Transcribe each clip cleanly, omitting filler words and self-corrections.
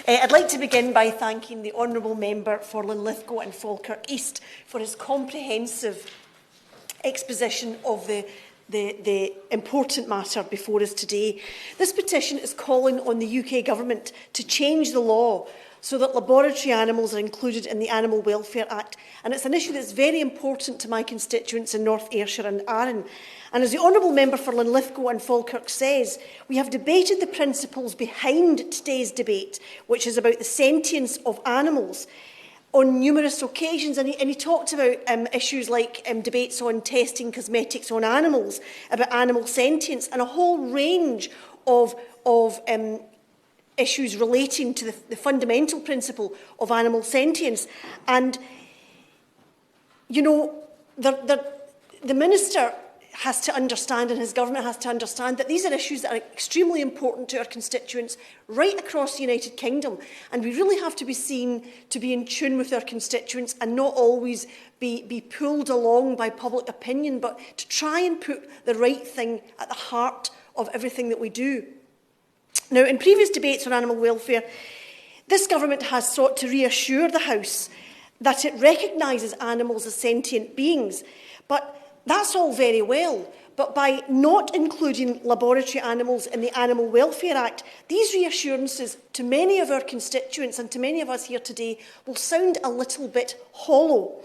I'd like to begin by thanking the Honourable Member for Linlithgow and Falkirk East for his comprehensive exposition of the important matter before us today. This petition is calling on the UK Government to change the law so that laboratory animals are included in the Animal Welfare Act. And it's an issue that's very important to my constituents in North Ayrshire and Arran. And as the Honourable Member for Linlithgow and Falkirk says, we have debated the principles behind today's debate, which is about the sentience of animals, on numerous occasions. And he talked about issues like debates on testing cosmetics on animals, about animal sentience, and a whole range of issues relating to the fundamental principle of animal sentience. And, you know, the Minister has to understand, and his government has to understand, that these are issues that are extremely important to our constituents right across the United Kingdom. And we really have to be seen to be in tune with our constituents and not always be pulled along by public opinion, but to try and put the right thing at the heart of everything that we do. Now, in previous debates on animal welfare, this government has sought to reassure the House that it recognises animals as sentient beings, but that's all very well, but by not including laboratory animals in the Animal Welfare Act, these reassurances to many of our constituents and to many of us here today will sound a little bit hollow.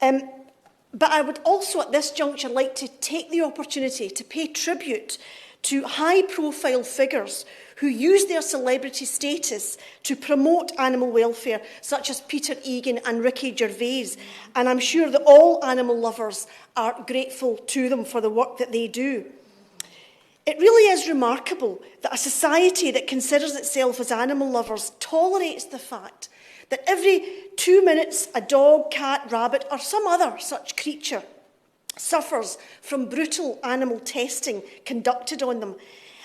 But I would also at this juncture like to take the opportunity to pay tribute to high-profile figures who use their celebrity status to promote animal welfare, such as Peter Egan and Ricky Gervais. And I'm sure that all animal lovers are grateful to them for the work that they do. It really is remarkable that a society that considers itself as animal lovers tolerates the fact that every 2 minutes a dog, cat, rabbit, or some other such creature suffers from brutal animal testing conducted on them.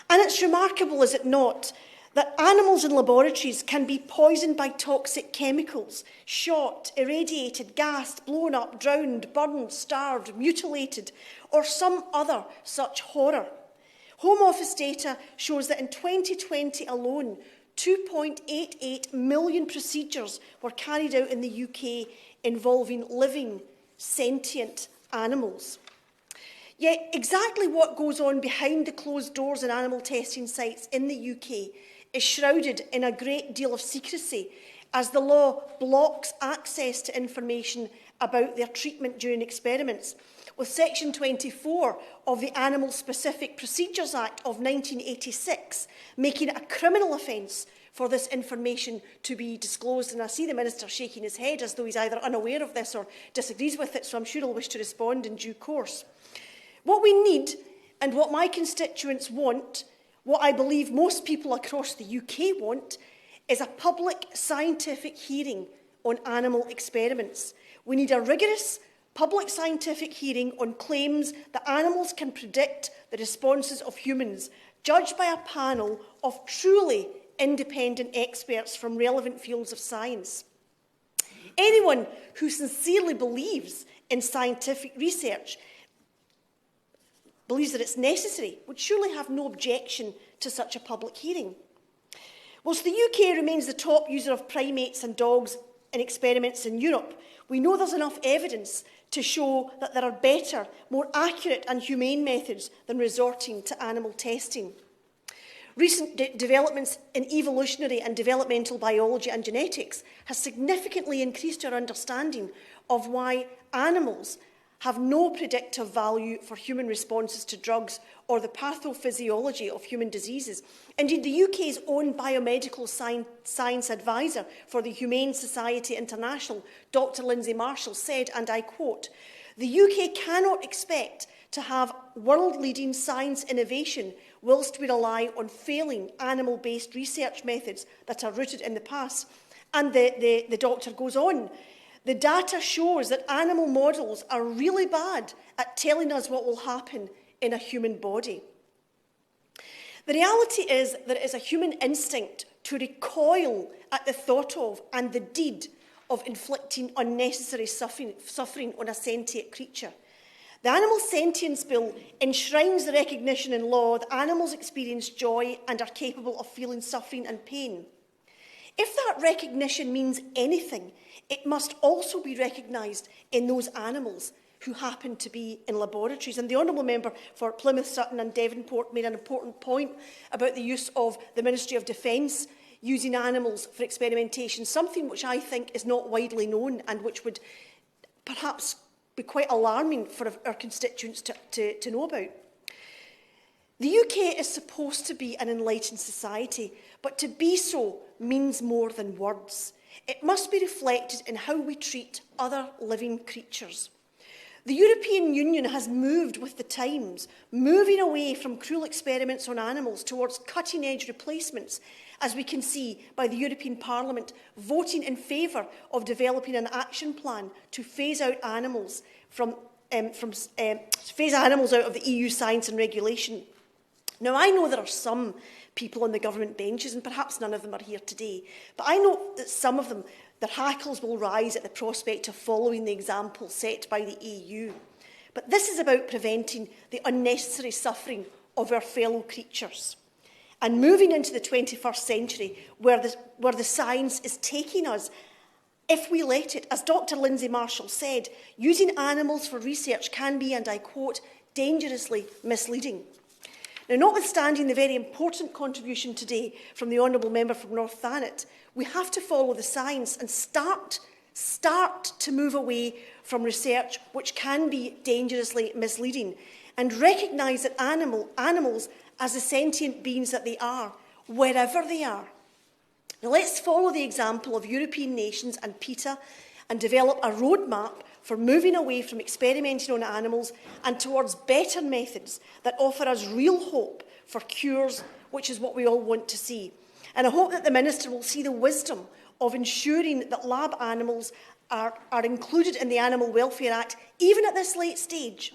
And it's remarkable, is it not, that animals in laboratories can be poisoned by toxic chemicals, shot, irradiated, gassed, blown up, drowned, burned, starved, mutilated, or some other such horror. Home Office data shows that in 2020 alone, 2.88 million procedures were carried out in the UK involving living, sentient animals. Yet exactly what goes on behind the closed doors in animal testing sites in the UK is shrouded in a great deal of secrecy, as the law blocks access to information about their treatment during experiments, with Section 24 of the Animal Specific Procedures Act of 1986 making it a criminal offence for this information to be disclosed. And I see the Minister shaking his head as though he's either unaware of this or disagrees with it, so I'm sure he'll wish to respond in due course. What we need, and what my constituents want, what I believe most people across the UK want, is a public scientific hearing on animal experiments. We need a rigorous public scientific hearing on claims that animals can predict the responses of humans, judged by a panel of truly independent experts from relevant fields of science. Anyone who sincerely believes in scientific research, believes that it's necessary, would surely have no objection to such a public hearing. Whilst the UK remains the top user of primates and dogs in experiments in Europe, we know there's enough evidence to show that there are better, more accurate and humane methods than resorting to animal testing. Recent developments in evolutionary and developmental biology and genetics has significantly increased our understanding of why animals have no predictive value for human responses to drugs or the pathophysiology of human diseases. Indeed, the UK's own biomedical science advisor for the Humane Society International, Dr. Lindsay Marshall, said, and I quote, "The UK cannot expect to have world-leading science innovation whilst we rely on failing animal-based research methods that are rooted in the past." And the doctor goes on, "The data shows that animal models are really bad at telling us what will happen in a human body." The reality is that it is a human instinct to recoil at the thought of and the deed of inflicting unnecessary suffering on a sentient creature. The Animal Sentience Bill enshrines the recognition in law that animals experience joy and are capable of feeling suffering and pain. If that recognition means anything, it must also be recognised in those animals who happen to be in laboratories. And the Honourable Member for Plymouth, Sutton and Devonport made an important point about the use of the Ministry of Defence using animals for experimentation, something which I think is not widely known and which would perhaps be quite alarming for our constituents to know about. The UK is supposed to be an enlightened society, but to be so means more than words. It must be reflected in how we treat other living creatures. The European Union has moved with the times, moving away from cruel experiments on animals towards cutting-edge replacements, as we can see by the European Parliament voting in favour of developing an action plan to phase out animals phase animals out of the EU science and regulation. Now, I know there are some people on the government benches, and perhaps none of them are here today, but I know that some of them, their hackles will rise at the prospect of following the example set by the EU. But this is about preventing the unnecessary suffering of our fellow creatures and moving into the 21st century where the science is taking us, if we let it. As Dr. Lindsay Marshall said, using animals for research can be, and I quote, dangerously misleading. Now, notwithstanding the very important contribution today from the Honourable Member from North Thanet, we have to follow the science and start to move away from research which can be dangerously misleading and recognise that animals as the sentient beings that they are, wherever they are. Now, let's follow the example of European nations and PETA and develop a roadmap for moving away from experimenting on animals and towards better methods that offer us real hope for cures, which is what we all want to see. And I hope that the Minister will see the wisdom of ensuring that lab animals are included in the Animal Welfare Act, even at this late stage.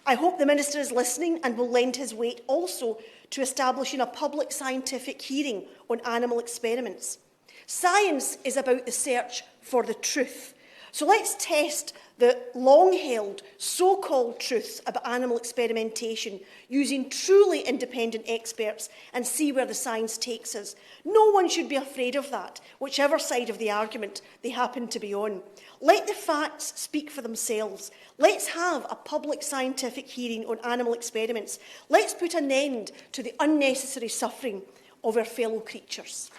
I hope the Minister is listening and will lend his weight also to establishing a public scientific hearing on animal experiments. Science is about the search for the truth. So let's test the long-held so-called truths about animal experimentation using truly independent experts and see where the science takes us. No one should be afraid of that, whichever side of the argument they happen to be on. Let the facts speak for themselves. Let's have a public scientific hearing on animal experiments. Let's put an end to the unnecessary suffering of our fellow creatures.